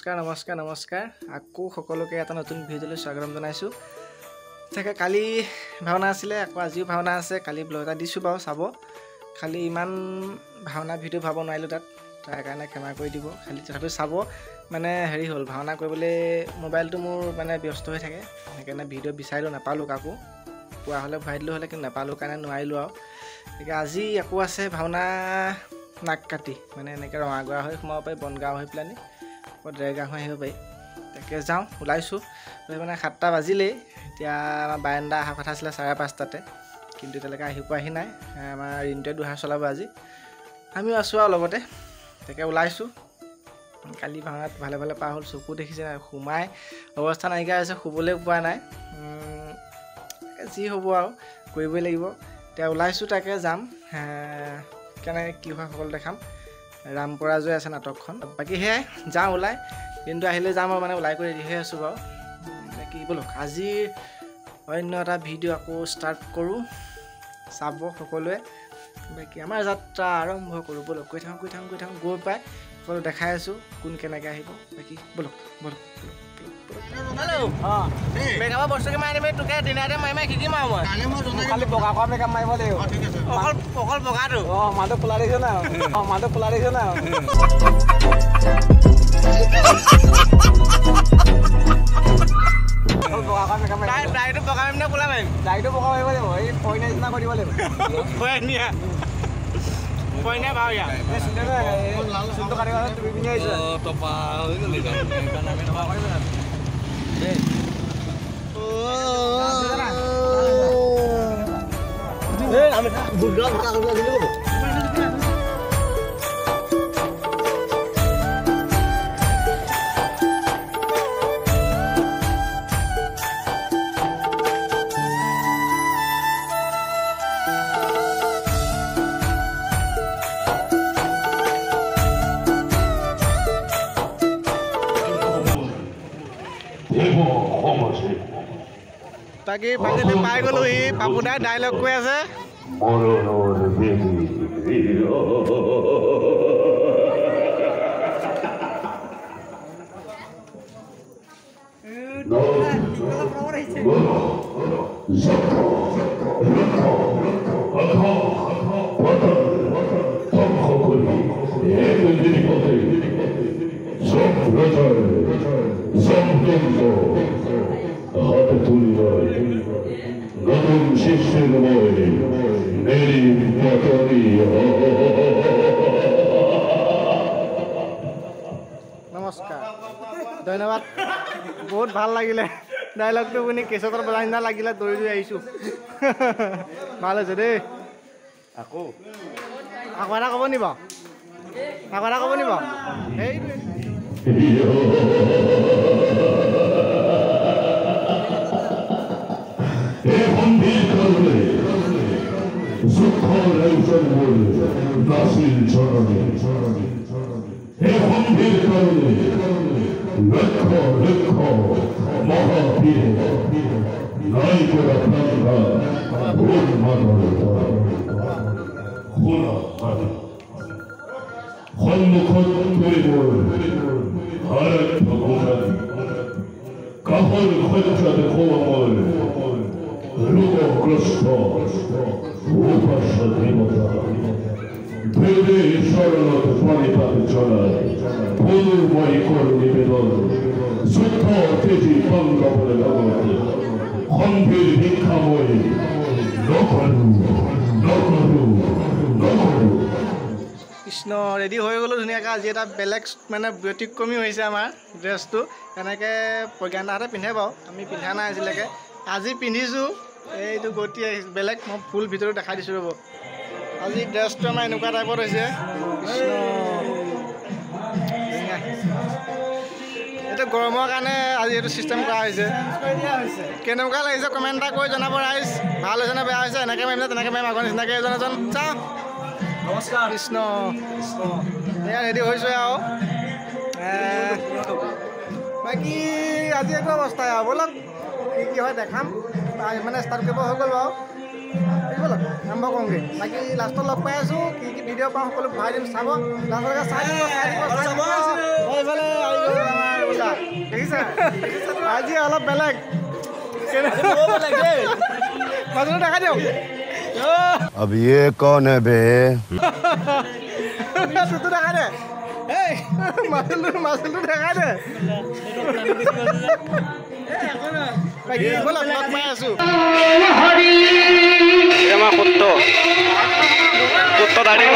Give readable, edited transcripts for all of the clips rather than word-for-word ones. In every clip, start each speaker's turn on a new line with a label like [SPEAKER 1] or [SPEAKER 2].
[SPEAKER 1] নমস্কাৰ আকৌ সকলোকে এটা নতুন ভিডিঅ'লৈ স্বাগতম জনাইছো। তাকে কালি ভাওনা আছিলে, আকৌ আজিও ভাওনা আছে। কালি ব্লগ এটা দিছো বাৰু চাব। খালি ইমান ভাওনা ভিডিঅ' ভাব নোৱাৰিলোঁ তাত, তাৰ কাৰণে ক্ষমা কৰি দিব। খালি তথাপিও চাব। মানে হেৰি হ'ল, ভাওনা কৰিবলৈ মোবাইলটো মোৰ মানে ব্যস্ত হৈ থাকে, সেইকাৰণে ভিডিঅ' বিচাৰিলোঁ নাপালোঁ। কাকো পোৱা হ'লে ভৰাই দিলোঁ হ'লে, কিন্তু নাপালোঁ কাৰণে নোৱাৰিলোঁ আৰু। গতিকে আজি আকৌ আছে ভাওনা নাক কাটি, মানে এনেকৈ ৰঙাগৰা হৈ সোমাব পাৰি, বনগাঁও হৈ পেলানি ডেৰগাঁও হৈ আহিব পাৰি। তাকে যাওঁ, ওলাইছোঁ। মানে 7টা বাজিলেই। এতিয়া আমাৰ বাৰেণ্ডা অহা কথা আছিলে 5:30টাতে, কিন্তু এতিয়ালৈকে আহি পোৱাহি নাই। আমাৰ ৰিণ্টুৱে দুহাৰ চলাব আজি, আমিও আছোঁ আৰু লগতে। তাকে ওলাইছোঁ। কালি ভাওনাত ভালে ভালে পাৰ হ'ল। চকু দেখিছে নাই, সোমাই অৱস্থা নাইকিয়া হৈছে, শুবলৈ পোৱা নাই। যি হ'ব আৰু কৰিবই লাগিব। এতিয়া ওলাইছোঁ, তাকে যাম। কেনেকৈ কি হয় সকলো দেখাম। ৰাম পৰাজয় আছে নাটকখন। বাকী সেয়াই, যাওঁ ওলাই। কিন্তু আহিলে যাম আৰু, মানে ওলাই কৰি ৰেডি হৈ আছোঁ বাৰু। বাকী ব'লক আজিৰ অন্য এটা ভিডিঅ' আকৌ ষ্টাৰ্ট কৰোঁ, চাব সকলোৱে। বাকী আমাৰ যাত্ৰা আৰম্ভ কৰোঁ, ব'লক। গৈ থাকোঁ গৈ পাই সকলো দেখাই আছোঁ কোন কেনেকৈ আহিব। বাকী ব'লক। হেল্ল', মেকআপৰ বস্তু কিমান আনিবি? তোকে দিনাতে মাৰি শিকিম আৰু মই। খালি বগা কৰা মেকআপ মাৰিব লাগিব। অকল বগাটো। মানুহটো খোলা দেখিছ না, মানুহটো খোলা দেখিছ না। ডাইৰেক্টটো বগা মাৰিম নে খোলা মাৰিম? ডাইৰেক্টটো বগা মাৰিব লাগিব। এই পইনা নিচিনা কৰি দিব লাগিব। পইনা ভাওয়া চুলটো কাটিব তুমি পিন্ধি আহিছা টপা হৈ গ'ল। আমি বুঢ়া ভোটা কৰিব লাগিব। বাকী বাকী পাই গ'লোহি। পাপুদাই ডাইলগ কৈ আছে। নমস্কাৰ, ধন্যবাদ। বহুত ভাল লাগিলে ডাইলগটো শুনি। কেছৰ বজাৰ নিচিনা লাগিলে, দৌৰি আহিছোঁ। ভাল হৈছে দেই। আকৌ এটা ক'ব নি বাৰু? আকৌ এটা ক'ব নি বাৰু? সেইটোৱে কৃষ্ণ ৰেডি হৈ গ'লোঁ ধুনীয়াকৈ। আজি এটা বেলেগ মানে ব্যতিক্ৰমী হৈছে আমাৰ ড্ৰেছটো। এনেকৈ প্ৰজ্ঞানদাহঁতে পিন্ধে বাৰু, আমি পিন্ধা নাই আজিলৈকে। আজি পিন্ধিছোঁ। এইটো গতি বেলেগ। মই ফুল ভিতৰত দেখাই দিছোঁ ৰ'ব। আজি ড্ৰেছটো আমাৰ এনেকুৱা টাইপত হৈছে। কৃষ্ণ, এইটো গৰমৰ কাৰণে আজি এইটো ছিষ্টেম কৰা হৈছে। কেনেকুৱা লাগিছে কমেণ্ট এটা কৰি জনাব ৰাইজ। ভাল হৈছে নে বেয়া হৈছে? এনেকৈ মাৰিম নে তেনেকৈ মাৰিম? আগৰ নিচিনাকৈ এজন চাওঁ। নমস্কাৰ। কৃষ্ণ এয়া ৰেডি হৈছোঁ আৰু। বাকী আজি এইটো অৱস্থাই আৰু। ব'লক কি হয় দেখাম। মানে ষ্টাৰ্ট কৰিব হৈ গ'ল বাৰু। ব'লক আৰম্ভ কৰোঁগৈ। বাকী লাষ্টত লগ পাই আছোঁ। কি ভিডিঅ' পাওঁ সকলো ভৰাই দিম, চাব। লাষ্টলৈকে চাই দিব। এইফালে আহি গ'ল আমাৰ দেখিছা দেখিছা আজি অলপ বেলেগ মাজুটো দেখা দিয়ক
[SPEAKER 2] अब ये कौन है बे
[SPEAKER 1] তুতো দেখা দে এই মাজুটো দেখা দে বাকী ব'লা লগ পাই আছো আমাৰ সত্য দাঁড়িয়ে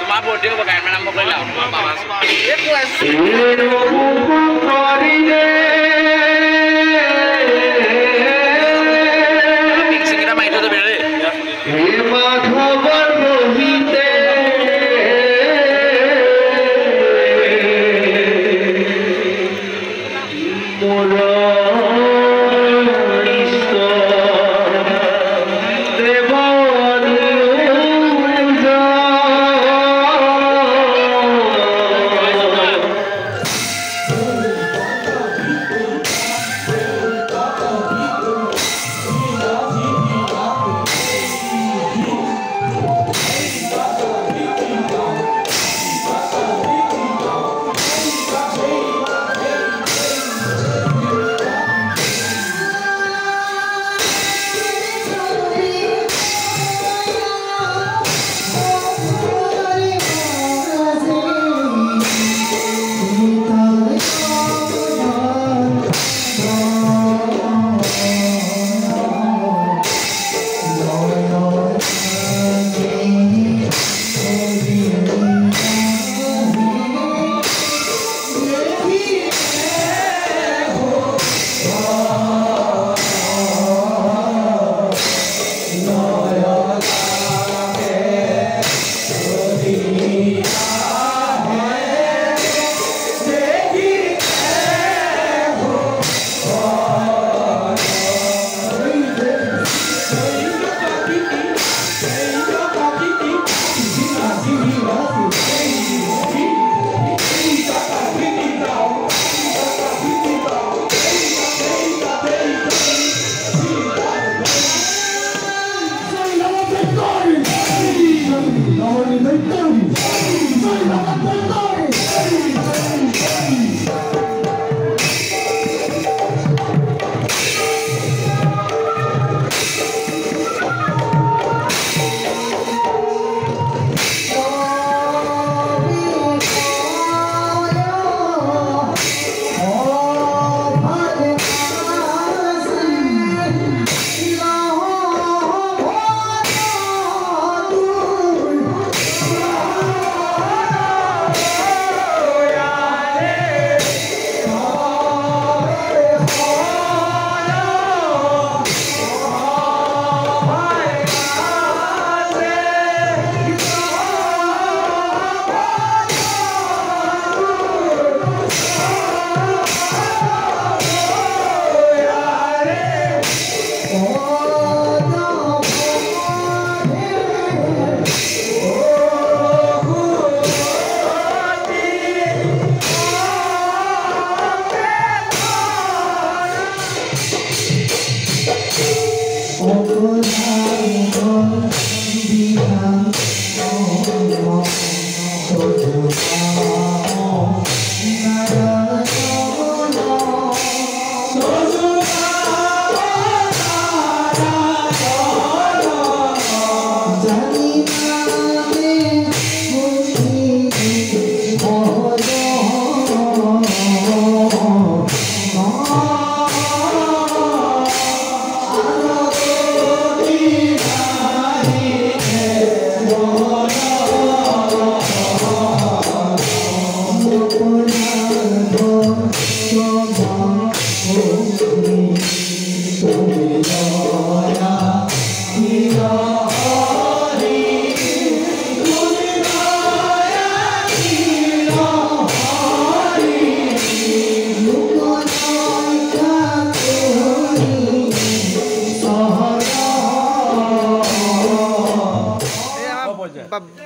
[SPEAKER 1] তোমাৰ বৰ্তি হ'ব কেমেৰা নাম কৰিলা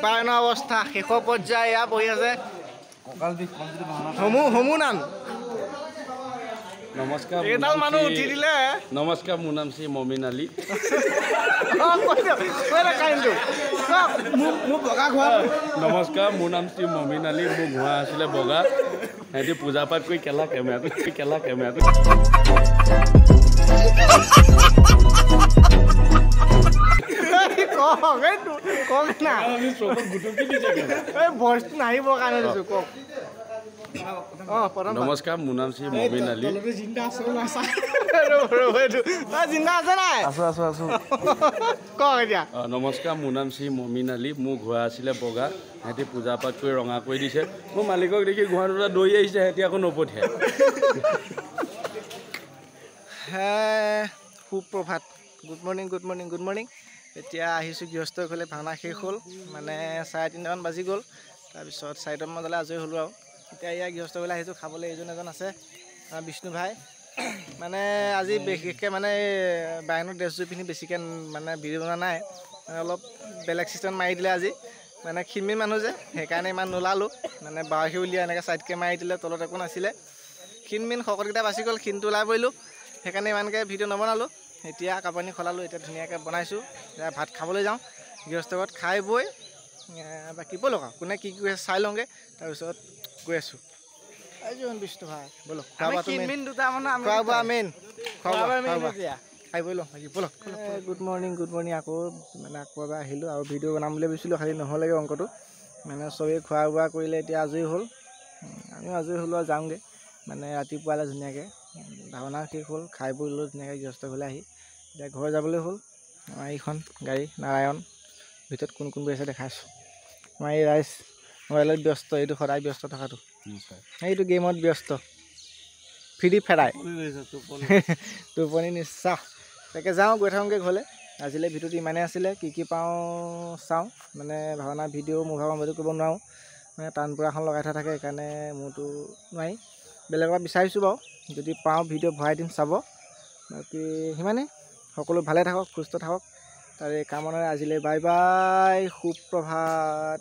[SPEAKER 1] বায়ন অৱস্থা শেষ পৰ্যায় এয়া বহি আছে হমু নান
[SPEAKER 3] নমস্কাৰ
[SPEAKER 1] এইডাল মানুহ উঠি দিলে
[SPEAKER 3] নমস্কাৰ মোৰ নাম শ্ৰী মমিন আলী নমস্কাৰ মোৰ নাম শ্ৰী মমিন আলী মোৰ ঘোঁৰা আছিলে বগা সিহঁতি পূজা পাঠ কৰি কেলা কেমেৰাটো নমস্কাৰ মোৰ নাম শ্ৰী মমিন আলী নমস্কাৰ মোৰ নাম শ্ৰী মমিন আলী মোৰ ঘোঁৰা আছিলে বগা সিহঁতি পূজা পাঠ কৰি ৰঙা কৰি দিছে মোৰ মালিকক দেখি ঘোঁৰা দুটা দৌৰি আহিছে সিহঁতি আকৌ নপঠিয়াই
[SPEAKER 1] সুপ্ৰভাত গুড মৰ্ণিং এতিয়া আহিছোঁ গৃহস্থৰ ঘৰলৈ ভাওনা শেষ হ'ল মানে 3:30মান বাজি গ'ল তাৰপিছত 4টামান বজালৈ আজৰি হ'লোঁ আৰু এতিয়া ইয়াৰ গৃহস্থ ঘৰলৈ আহিছোঁ খাবলৈ এজন আছে বিষ্ণু ভাই মানে আজি বিশেষকৈ মানে বায়নৰ ড্ৰেছযোৰ পিন্ধি বেছিকৈ মানে ভিডিঅ' বনোৱা নাই মানে অলপ বেলেগ চিষ্টেম মাৰি দিলে আজি মানে ক্ষীণমিন মানুহ যে সেইকাৰণে ইমান নোলালোঁ মানে বাৰশী উলিয়াই এনেকৈ ছাইডকৈ মাৰি দিলে তলত একো নাছিলে ক্ষীণমিন শকতকেইটা বাচি গ'ল ক্ষীণটো ওলাই পৰিলোঁ সেইকাৰণে ইমানকৈ ভিডিঅ' নবনালোঁ এতিয়া কাপোৰ কানি সলালোঁ এতিয়া ধুনীয়াকৈ বনাইছোঁ এতিয়া ভাত খাবলৈ যাওঁ গৃহস্থ ঘৰত খাই বৈ বাকী ব'লক আৰু কোনে কি কৰি আছে চাই লওঁগৈ তাৰপিছত গৈ আছোঁ এইজন বিষ্ণু ভাই ব'লক খোৱা বোৱা মেইন খাই বৈ লওঁ বাকী ব'লক গুড মৰ্ণিং আকৌ মানে আকৌ এবাৰ আহিলোঁ আৰু ভিডিঅ' বনাম বুলি ভাবিছিলোঁ খালি নহ'লেগৈ অংকটো মানে চবেই খোৱা বোৱা কৰিলে এতিয়া আজৰি হ'ল আমিও আজৰি হ'লোঁ আৰু যাওঁগৈ মানে ৰাতিপুৱালৈ ধুনীয়াকৈ ভাওনা শেষ হ'ল খাই বৈ লৈ ধুনীয়াকৈ গৃহস্থ ঘৰলৈ আহি এতিয়া ঘৰ যাবলৈ হ'ল আমাৰ এইখন গাড়ী নাৰায়ণ ভিতৰত কোন বহি আছে দেখাইছোঁ আমাৰ এই ৰাইজ মোবাইলত ব্যস্ত এইটো সদায় ব্যস্ত থকাটো এইটো গেমত ব্যস্ত ফ্ৰী ফেৰাই টোপনি নিশ্চা তাকে যাওঁ গৈ থাকোঁগৈ ঘৰলৈ আজিলৈ ভিডিঅ'টো ইমানেই আছিলে কি পাওঁ চাওঁ মানে ভাওনা ভিডিঅ' মোৰ ভাগৰ মইতো কৰিব নোৱাৰোঁ মানে টানপুৰাখন লগাই থোৱা থাকে সেইকাৰণে মোৰতো নোৱাৰি বেলেগৰ বিচাৰিছোঁ বাৰু যদি পাওঁ ভিডিঅ' ভৰাই দিম চাব বাকী সিমানেই সকলো ভালে থাকক সুস্থ থাকক তাৰে কামনাৰে আজিলৈ বাই বাই সুপ্ৰভাত।